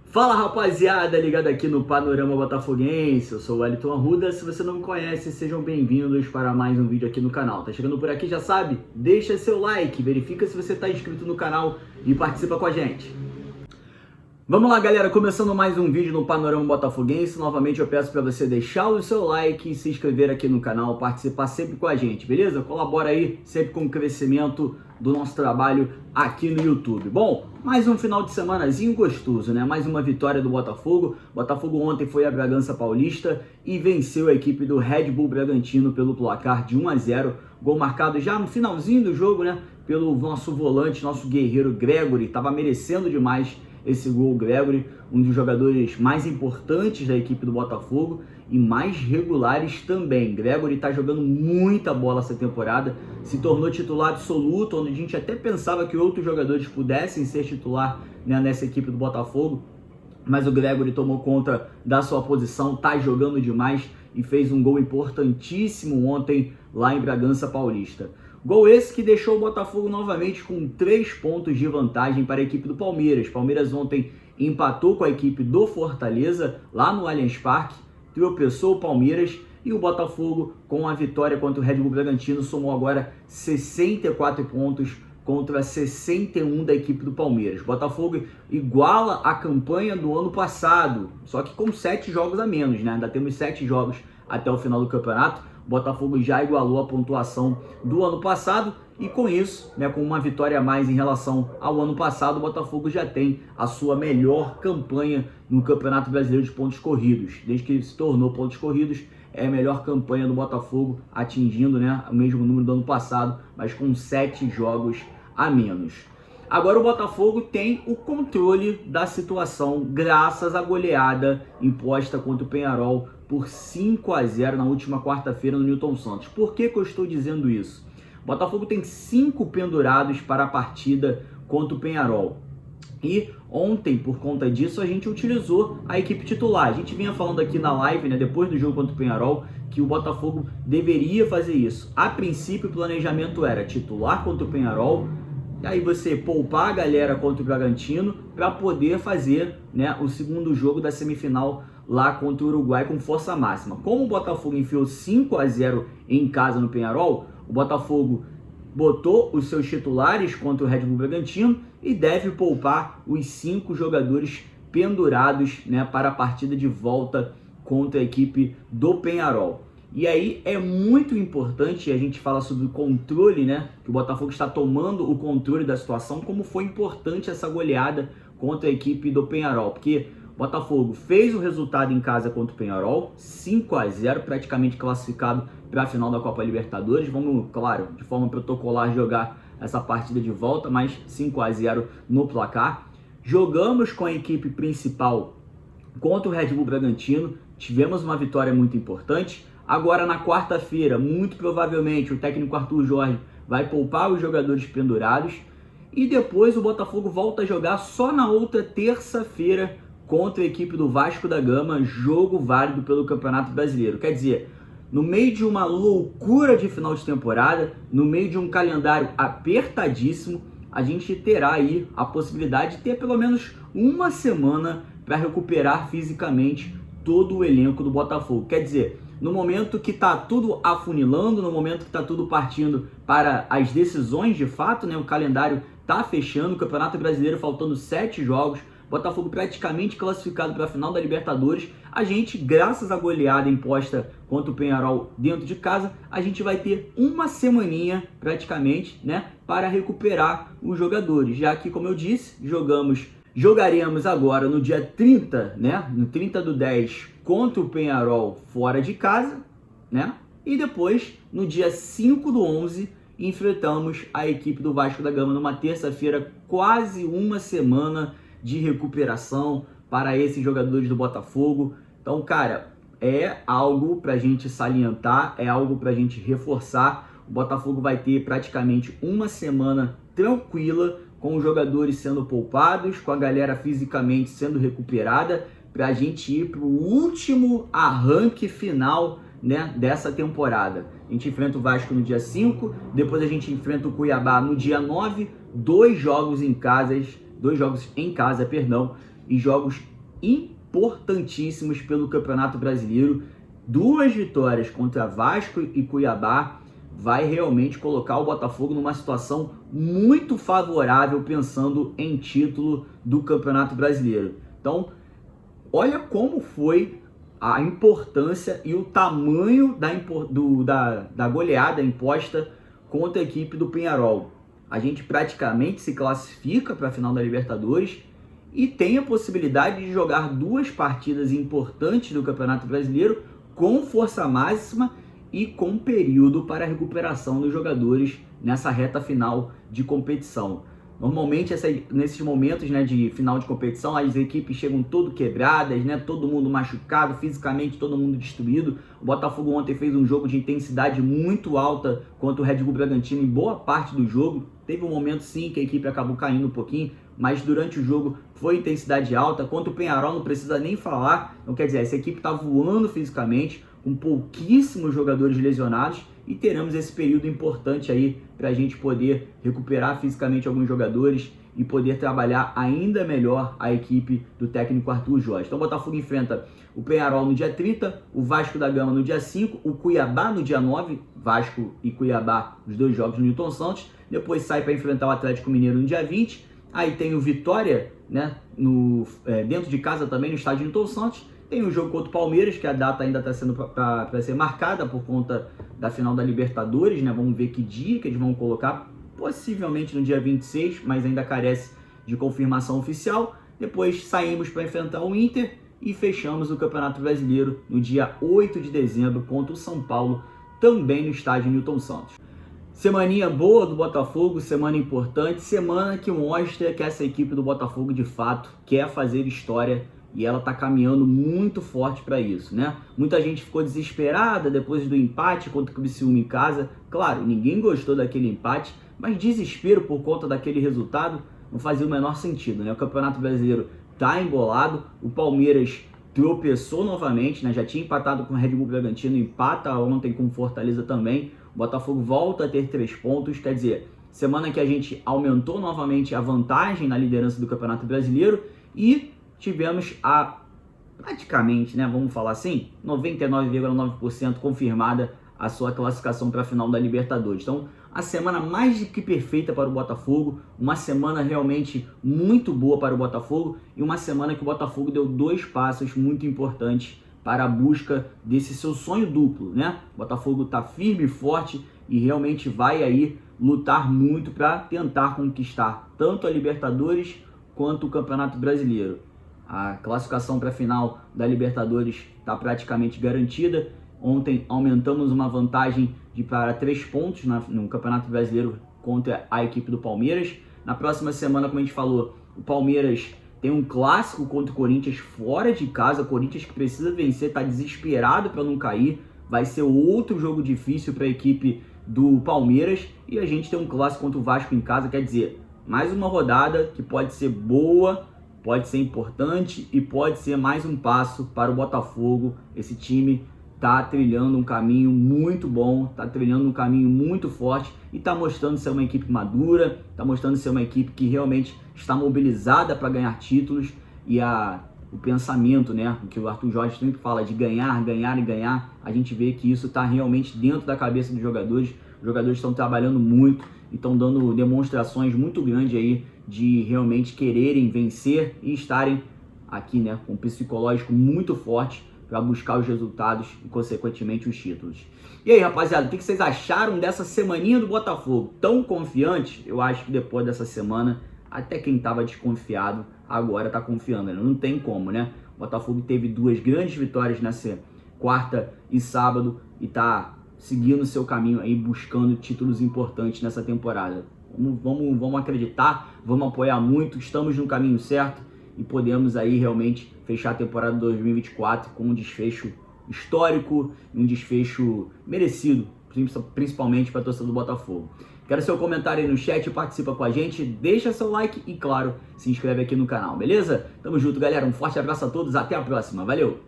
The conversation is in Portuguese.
Fala rapaziada, ligado aqui no Panorama Botafoguense, eu sou o Wellington Arruda. Se você não me conhece, sejam bem-vindos para mais um vídeo aqui no canal. Tá chegando por aqui, já sabe? Deixa seu like, verifica se você está inscrito no canal e participa com a gente. Vamos lá, galera, começando mais um vídeo no Panorama Botafoguense. Novamente eu peço para você deixar o seu like, se inscrever aqui no canal, participar sempre com a gente, beleza? Colabora aí sempre com o crescimento do nosso trabalho aqui no YouTube. Bom, mais um final de semanazinho gostoso, né? Mais uma vitória do Botafogo. Botafogo ontem foi a Bragança Paulista e venceu a equipe do Red Bull Bragantino pelo placar de 1-0. Gol marcado já no finalzinho do jogo, né? Pelo nosso volante, nosso guerreiro Gregory. Tava merecendo demais esse gol. Gregory, um dos jogadores mais importantes da equipe do Botafogo e mais regulares também. Gregory está jogando muita bola essa temporada, se tornou titular absoluto, onde a gente até pensava que outros jogadores pudessem ser titular, né, nessa equipe do Botafogo, mas o Gregory tomou conta da sua posição, está jogando demais e fez um gol importantíssimo ontem lá em Bragança Paulista. Gol esse que deixou o Botafogo novamente com 3 pontos de vantagem para a equipe do Palmeiras. Palmeiras ontem empatou com a equipe do Fortaleza lá no Allianz Parque, tropeçou o Palmeiras e o Botafogo, com a vitória contra o Red Bull Bragantino, somou agora 64 pontos contra 61 da equipe do Palmeiras. Botafogo iguala a campanha do ano passado, só que com 7 jogos a menos, né? Ainda temos 7 jogos até o final do campeonato. O Botafogo já igualou a pontuação do ano passado e com isso, né, com uma vitória a mais em relação ao ano passado, o Botafogo já tem a sua melhor campanha no Campeonato Brasileiro de Pontos Corridos. Desde que se tornou pontos corridos, é a melhor campanha do Botafogo, atingindo, né, o mesmo número do ano passado, mas com 7 jogos a menos. Agora o Botafogo tem o controle da situação graças à goleada imposta contra o Peñarol por 5-0 na última quarta-feira no Newton Santos. Por que eu estou dizendo isso? O Botafogo tem 5 pendurados para a partida contra o Peñarol. E ontem, por conta disso, a gente utilizou a equipe titular. A gente vinha falando aqui na live, né, depois do jogo contra o Peñarol, que o Botafogo deveria fazer isso. A princípio, o planejamento era titular contra o Peñarol, e aí você poupar a galera contra o Bragantino para poder fazer, né, o segundo jogo da semifinal lá contra o Uruguai com força máxima. Como o Botafogo enfiou 5-0 em casa no Peñarol, o Botafogo botou os seus titulares contra o Red Bull Bragantino e deve poupar os 5 jogadores pendurados, né, para a partida de volta contra a equipe do Peñarol. E aí é muito importante, a gente fala sobre o controle, né, que o Botafogo está tomando o controle da situação, como foi importante essa goleada contra a equipe do Peñarol, porque o Botafogo fez o resultado em casa contra o Peñarol, 5-0, praticamente classificado para a final da Copa Libertadores. Vamos, claro, de forma protocolar jogar essa partida de volta, mas 5-0 no placar. Jogamos com a equipe principal contra o Red Bull Bragantino, tivemos uma vitória muito importante. Agora na quarta-feira, muito provavelmente, o técnico Arthur Jorge vai poupar os jogadores pendurados e depois o Botafogo volta a jogar só na outra terça-feira contra a equipe do Vasco da Gama, jogo válido pelo Campeonato Brasileiro. Quer dizer, no meio de uma loucura de final de temporada, no meio de um calendário apertadíssimo, a gente terá aí a possibilidade de ter pelo menos uma semana para recuperar fisicamente todo o elenco do Botafogo. Quer dizer, no momento que está tudo afunilando, no momento que está tudo partindo para as decisões de fato, né, o calendário está fechando, o Campeonato Brasileiro faltando 7 jogos, Botafogo praticamente classificado para a final da Libertadores, a gente, graças à goleada imposta contra o Peñarol dentro de casa, a gente vai ter uma semaninha praticamente, né, para recuperar os jogadores, já que, como eu disse, jogaremos agora no dia 30, né, no 30/10 contra o Peñarol fora de casa, né, e depois no dia 5/11 enfrentamos a equipe do Vasco da Gama numa terça-feira, quase uma semana de recuperação para esses jogadores do Botafogo. Então, cara, é algo para a gente salientar, é algo para a gente reforçar. O Botafogo vai ter praticamente uma semana tranquila, com os jogadores sendo poupados, com a galera fisicamente sendo recuperada, para a gente ir para o último arranque final, né, dessa temporada. A gente enfrenta o Vasco no dia 5, depois a gente enfrenta o Cuiabá no dia 9, 2 jogos em casa, e jogos importantíssimos pelo Campeonato Brasileiro. 2 vitórias contra Vasco e Cuiabá vai realmente colocar o Botafogo numa situação muito favorável pensando em título do Campeonato Brasileiro. Então, olha como foi a importância e o tamanho da goleada imposta contra a equipe do Peñarol. A gente praticamente se classifica para a final da Libertadores e tem a possibilidade de jogar 2 partidas importantes do Campeonato Brasileiro com força máxima e com período para a recuperação dos jogadores nessa reta final de competição. Normalmente, nesses momentos, né, de final de competição, as equipes chegam todo quebradas, né, todo mundo machucado, fisicamente todo mundo destruído. O Botafogo ontem fez um jogo de intensidade muito alta contra o Red Bull Bragantino em boa parte do jogo. Teve um momento, sim, que a equipe acabou caindo um pouquinho, mas durante o jogo foi intensidade alta. Contra o Peñarol não precisa nem falar. Então, quer dizer, essa equipe está voando fisicamente, com pouquíssimos jogadores lesionados, e teremos esse período importante aí para a gente poder recuperar fisicamente alguns jogadores e poder trabalhar ainda melhor a equipe do técnico Arthur Jorge. Então o Botafogo enfrenta o Peñarol no dia 30, o Vasco da Gama no dia 5, o Cuiabá no dia 9, Vasco e Cuiabá, os 2 jogos no Newton Santos, depois sai para enfrentar o Atlético Mineiro no dia 20, aí tem o Vitória, né, dentro de casa também no estádio Newton Santos. Tem o jogo contra o Palmeiras, que a data ainda está sendo para ser marcada por conta da final da Libertadores, né? Vamos ver que dia que eles vão colocar, possivelmente no dia 26, mas ainda carece de confirmação oficial. Depois saímos para enfrentar o Inter e fechamos o Campeonato Brasileiro no dia 8 de dezembro contra o São Paulo, também no estádio Newton Santos. Semaninha boa do Botafogo, semana importante, semana que mostra que essa equipe do Botafogo de fato quer fazer história. E ela está caminhando muito forte para isso, né? Muita gente ficou desesperada depois do empate contra o Criciúma em casa. Claro, ninguém gostou daquele empate, mas desespero por conta daquele resultado não fazia o menor sentido, né? O Campeonato Brasileiro está embolado, o Palmeiras tropeçou novamente, né? Já tinha empatado com o Red Bull Bragantino, empata ontem com o Fortaleza também. O Botafogo volta a ter 3 pontos, quer dizer, semana que a gente aumentou novamente a vantagem na liderança do Campeonato Brasileiro e tivemos praticamente, né, vamos falar assim, 99,9% confirmada a sua classificação para a final da Libertadores. Então, a semana mais do que perfeita para o Botafogo, uma semana realmente muito boa para o Botafogo e uma semana que o Botafogo deu 2 passos muito importantes para a busca desse seu sonho duplo, né? O Botafogo está firme e forte e realmente vai aí lutar muito para tentar conquistar tanto a Libertadores quanto o Campeonato Brasileiro. A classificação para a final da Libertadores está praticamente garantida. Ontem aumentamos uma vantagem para 3 pontos no Campeonato Brasileiro contra a equipe do Palmeiras. Na próxima semana, como a gente falou, o Palmeiras tem um clássico contra o Corinthians fora de casa. O Corinthians que precisa vencer, está desesperado para não cair. Vai ser outro jogo difícil para a equipe do Palmeiras. E a gente tem um clássico contra o Vasco em casa, quer dizer, mais uma rodada que pode ser boa, pode ser importante e pode ser mais um passo para o Botafogo. Esse time está trilhando um caminho muito bom, está trilhando um caminho muito forte e está mostrando ser uma equipe madura, está mostrando ser uma equipe que realmente está mobilizada para ganhar títulos. E o pensamento, né, que o Arthur Jorge sempre fala de ganhar, ganhar e ganhar, a gente vê que isso está realmente dentro da cabeça dos jogadores. Os jogadores estão trabalhando muito e estão dando demonstrações muito grandes aí de realmente quererem vencer e estarem aqui, né, com um psicológico muito forte para buscar os resultados e, consequentemente, os títulos. E aí, rapaziada, o que vocês acharam dessa semaninha do Botafogo? Tão confiante? Eu acho que depois dessa semana, até quem estava desconfiado agora está confiando, né? Não tem como, né? O Botafogo teve 2 grandes vitórias nessa quarta e sábado e está seguindo o seu caminho aí, buscando títulos importantes nessa temporada. Vamos acreditar, vamos apoiar muito, estamos no caminho certo e podemos aí realmente fechar a temporada 2024 com um desfecho histórico, um desfecho merecido, principalmente para a torcida do Botafogo. Quero seu comentário aí no chat, participa com a gente, deixa seu like e, claro, se inscreve aqui no canal, beleza? Tamo junto, galera, um forte abraço a todos, até a próxima, valeu!